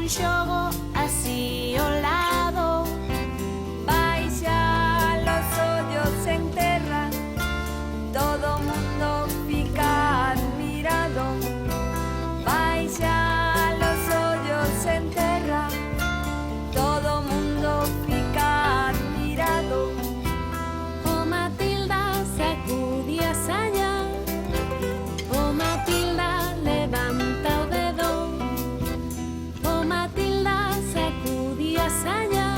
un xogo así ao lado. Baixa los ollos en terra, todo mundo fica admirado. Baixa los ollos en terra, todo mundo fica admirado. O Matilda sacudía a saia, o Matilda levanta o dedo. O Matilda sacudía a saia,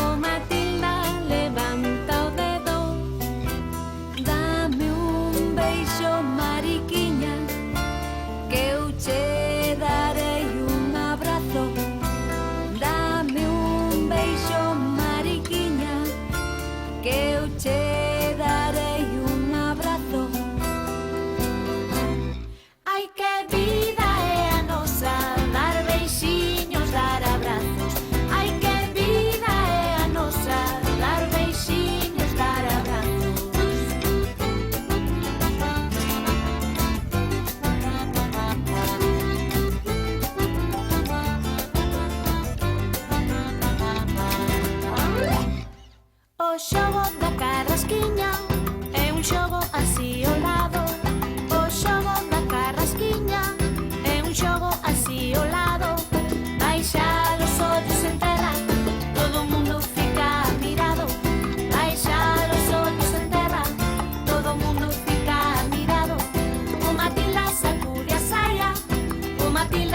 o Matilda levanta o dedo. Dame un beixo, mariquiña, que eu che darei un abrazo. Dame un beixo, mariquiña, que eu che darei un abrazo. Ai, que vida é a nosa, dar beixiños, dar abrazos. Ai, que vida é a nosa, dar beixiños, dar abrazos. O xogo da carrasquiña é un xogo así ao lado. O xogo da carrasquiña é un xogo así ao lado. Baixar os ollos en terra, todo o mundo fica admirado. Baixar os ollos en terra, todo o mundo fica admirado. O Matilda sacude a saia, o Matilda